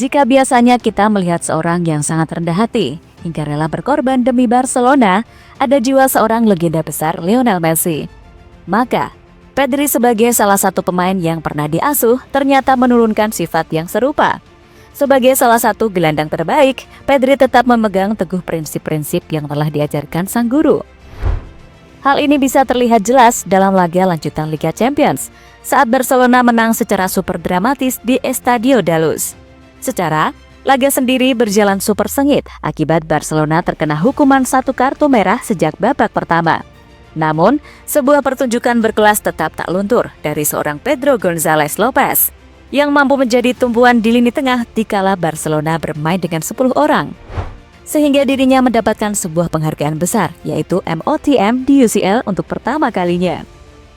Jika biasanya kita melihat seorang yang sangat rendah hati, hingga rela berkorban demi Barcelona, ada jiwa seorang legenda besar Lionel Messi. Maka, Pedri sebagai salah satu pemain yang pernah diasuh ternyata menurunkan sifat yang serupa. Sebagai salah satu gelandang terbaik, Pedri tetap memegang teguh prinsip-prinsip yang telah diajarkan sang guru. Hal ini bisa terlihat jelas dalam laga lanjutan Liga Champions, saat Barcelona menang secara super dramatis di Estadio da Luz. Secara, laga sendiri berjalan super sengit akibat Barcelona terkena hukuman 1 kartu merah sejak babak pertama. Namun, sebuah pertunjukan berkelas tetap tak luntur dari seorang Pedro González Lopez yang mampu menjadi tumpuan di lini tengah dikala Barcelona bermain dengan 10 orang. Sehingga dirinya mendapatkan sebuah penghargaan besar, yaitu MOTM di UCL untuk pertama kalinya.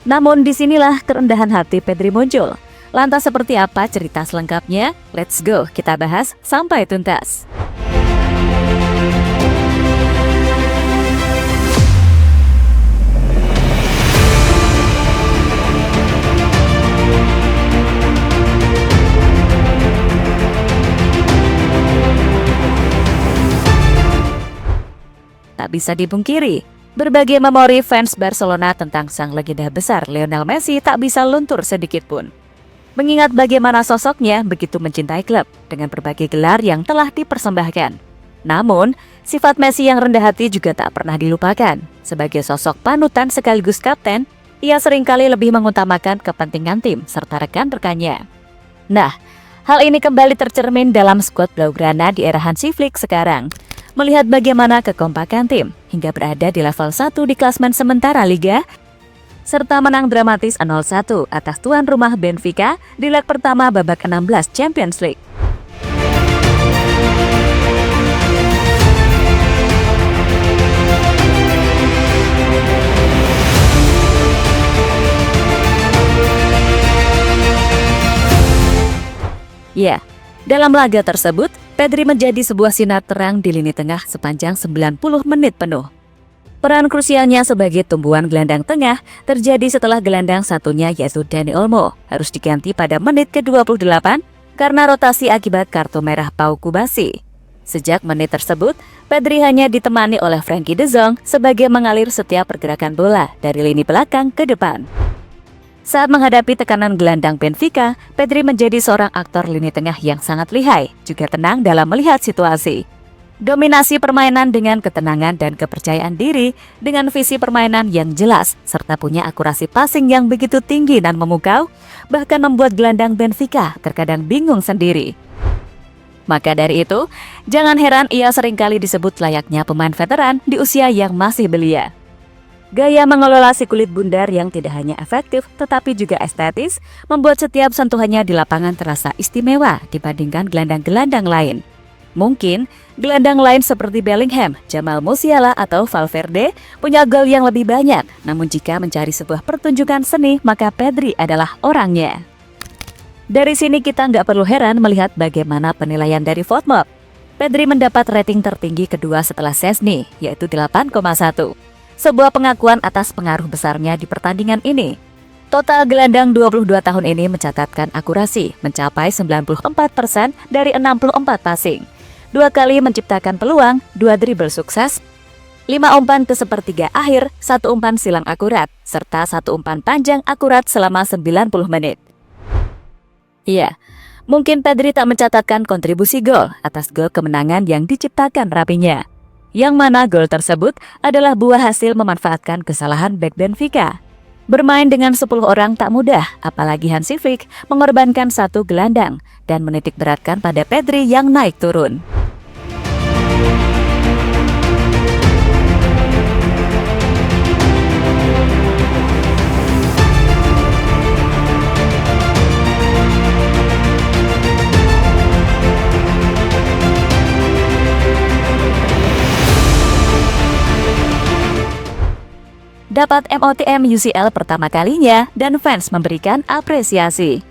Namun disinilah kerendahan hati Pedri muncul. Lantas seperti apa cerita selengkapnya? Let's go, kita bahas sampai tuntas. Tak bisa dipungkiri, berbagai memori fans Barcelona tentang sang legenda besar Lionel Messi tak bisa luntur sedikit pun. Mengingat bagaimana sosoknya begitu mencintai klub dengan berbagai gelar yang telah dipersembahkan. Namun, sifat Messi yang rendah hati juga tak pernah dilupakan. Sebagai sosok panutan sekaligus kapten, ia seringkali lebih mengutamakan kepentingan tim serta rekan-rekannya. Nah, hal ini kembali tercermin dalam skuad Blaugrana di era Hansi Flick sekarang. Melihat bagaimana kekompakan tim hingga berada di level 1 di klasemen sementara Liga, serta menang dramatis 0-1 atas tuan rumah Benfica di leg pertama babak 16 Champions League. Ya, dalam laga tersebut, Pedri menjadi sebuah sinar terang di lini tengah sepanjang 90 menit penuh. Peran krusialnya sebagai tumbuhan gelandang tengah terjadi setelah gelandang satunya yaitu Dani Olmo harus diganti pada menit ke-28 karena rotasi akibat kartu merah Pau Kubasi. Sejak menit tersebut, Pedri hanya ditemani oleh Frenkie de Jong sebagai mengalir setiap pergerakan bola dari lini belakang ke depan. Saat menghadapi tekanan gelandang Benfica, Pedri menjadi seorang aktor lini tengah yang sangat lihai, juga tenang dalam melihat situasi. Dominasi permainan dengan ketenangan dan kepercayaan diri, dengan visi permainan yang jelas, serta punya akurasi passing yang begitu tinggi dan memukau, bahkan membuat gelandang Benfica terkadang bingung sendiri. Maka dari itu, jangan heran ia seringkali disebut layaknya pemain veteran di usia yang masih belia. Gaya mengelola si kulit bundar yang tidak hanya efektif tetapi juga estetis membuat setiap sentuhannya di lapangan terasa istimewa dibandingkan gelandang-gelandang lain. Mungkin gelandang lain seperti Bellingham, Jamal Musiala atau Valverde punya gol yang lebih banyak, namun jika mencari sebuah pertunjukan seni maka Pedri adalah orangnya. Dari sini kita nggak perlu heran melihat bagaimana penilaian dari VoteMob. Pedri mendapat rating tertinggi kedua setelah Szczęsny, yaitu 8,1. Sebuah pengakuan atas pengaruh besarnya di pertandingan ini. Total gelandang 22 tahun ini mencatatkan akurasi mencapai 94% dari 64 passing. 2 kali menciptakan peluang, 2 dribble sukses, 5 umpan ke sepertiga akhir, 1 umpan silang akurat, serta 1 umpan panjang akurat selama 90 menit. Iya, mungkin Pedri tak mencatatkan kontribusi gol atas gol kemenangan yang diciptakan rapinya. Yang mana gol tersebut adalah buah hasil memanfaatkan kesalahan bek Benfica. Bermain dengan 10 orang tak mudah, apalagi Hansi Flick mengorbankan 1 gelandang dan menitik beratkan pada Pedri yang naik turun. Dapat MOTM UCL pertama kalinya dan fans memberikan apresiasi.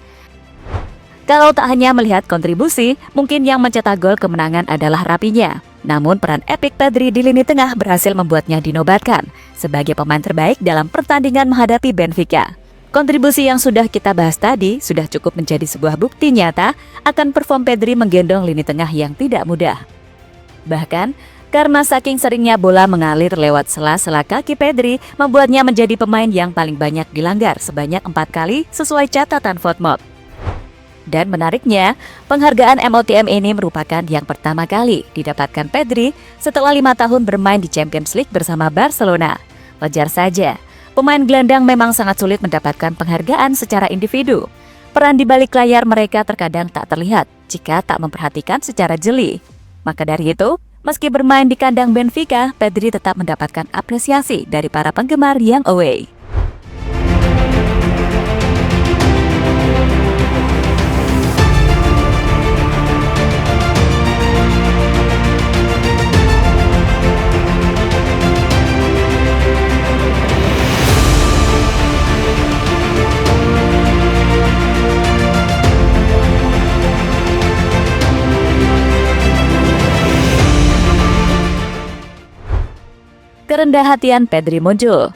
Kalau tak hanya melihat kontribusi, mungkin yang mencetak gol kemenangan adalah rapinya. Namun peran epik Pedri di lini tengah berhasil membuatnya dinobatkan sebagai pemain terbaik dalam pertandingan menghadapi Benfica. Kontribusi yang sudah kita bahas tadi sudah cukup menjadi sebuah bukti nyata akan perform Pedri menggendong lini tengah yang tidak mudah. Bahkan, karena saking seringnya bola mengalir lewat sela-sela kaki Pedri, membuatnya menjadi pemain yang paling banyak dilanggar sebanyak 4 kali sesuai catatan FotMob. Dan menariknya, penghargaan MOTM ini merupakan yang pertama kali didapatkan Pedri setelah 5 tahun bermain di Champions League bersama Barcelona. Wajar saja, pemain gelandang memang sangat sulit mendapatkan penghargaan secara individu. Peran di balik layar mereka terkadang tak terlihat jika tak memperhatikan secara jeli. Maka dari itu, meski bermain di kandang Benfica, Pedri tetap mendapatkan apresiasi dari para penggemar yang away. Kerendahan Pedri muncul.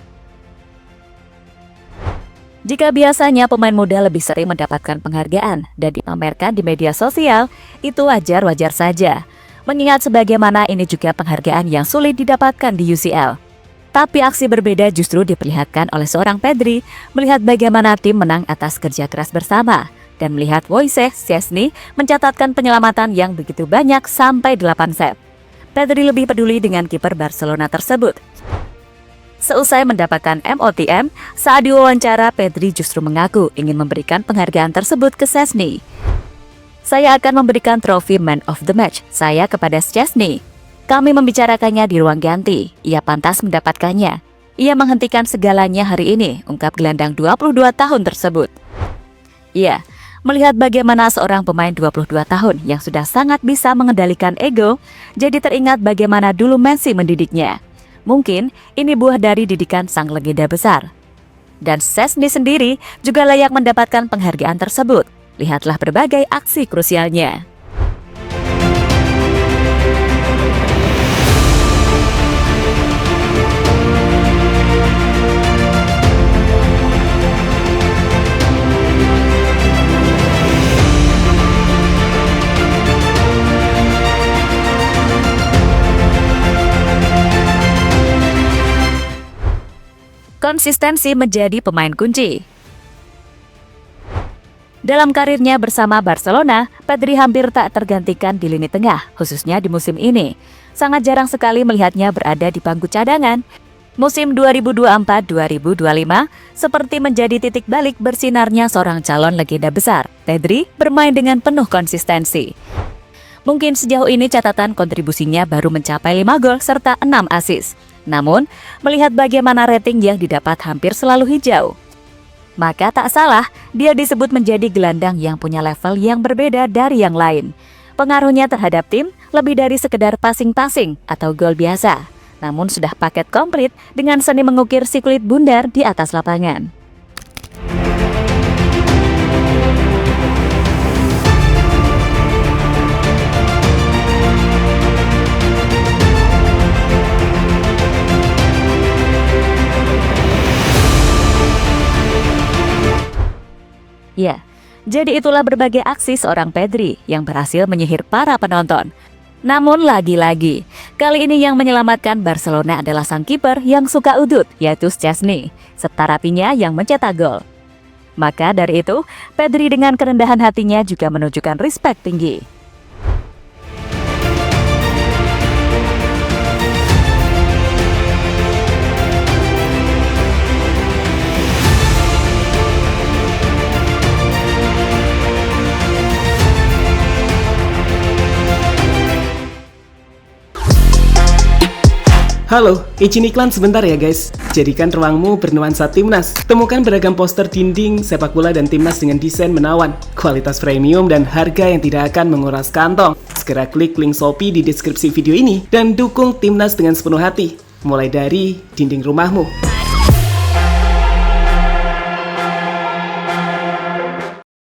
Jika biasanya pemain muda lebih sering mendapatkan penghargaan dan dipamerkan di media sosial, itu wajar-wajar saja. Mengingat sebagaimana ini juga penghargaan yang sulit didapatkan di UCL. Tapi aksi berbeda justru diperlihatkan oleh seorang Pedri melihat bagaimana tim menang atas kerja keras bersama dan melihat Wojciech Szczęsny mencatatkan penyelamatan yang begitu banyak sampai 8 set. Pedri lebih peduli dengan kiper Barcelona tersebut. Seusai mendapatkan MOTM, saat diwawancara Pedri justru mengaku ingin memberikan penghargaan tersebut ke Szczęsny. Saya akan memberikan trofi Man of the Match saya kepada Szczęsny. Kami membicarakannya di ruang ganti, ia pantas mendapatkannya. Ia menghentikan segalanya hari ini, ungkap gelandang 22 tahun tersebut. Iya, melihat bagaimana seorang pemain 22 tahun yang sudah sangat bisa mengendalikan ego, jadi teringat bagaimana dulu Messi mendidiknya. Mungkin ini buah dari didikan sang legenda besar. Dan Szczęsny sendiri juga layak mendapatkan penghargaan tersebut. Lihatlah berbagai aksi krusialnya. Konsistensi menjadi pemain kunci. Dalam karirnya bersama Barcelona, Pedri hampir tak tergantikan di lini tengah, khususnya di musim ini. Sangat jarang sekali melihatnya berada di bangku cadangan. Musim 2024-2025 seperti menjadi titik balik bersinarnya seorang calon legenda besar. Pedri bermain dengan penuh konsistensi. Mungkin sejauh ini catatan kontribusinya baru mencapai 5 gol serta 6 assist. Namun, melihat bagaimana rating yang didapat hampir selalu hijau, maka tak salah dia disebut menjadi gelandang yang punya level yang berbeda dari yang lain. Pengaruhnya terhadap tim lebih dari sekedar passing-passing atau gol biasa, namun sudah paket komplit dengan seni mengukir si kulit bundar di atas lapangan. Ya, jadi itulah berbagai aksi seorang Pedri yang berhasil menyihir para penonton. Namun lagi-lagi, kali ini yang menyelamatkan Barcelona adalah sang kiper yang suka udut, yaitu Szczęsny, serta rapinya yang mencetak gol. Maka dari itu, Pedri dengan kerendahan hatinya juga menunjukkan respect tinggi. Halo, izin iklan sebentar ya guys. Jadikan ruangmu bernuansa timnas. Temukan beragam poster dinding, sepak bola dan timnas dengan desain menawan, kualitas premium dan harga yang tidak akan menguras kantong. Segera klik link Shopee di deskripsi video ini dan dukung timnas dengan sepenuh hati. Mulai dari dinding rumahmu.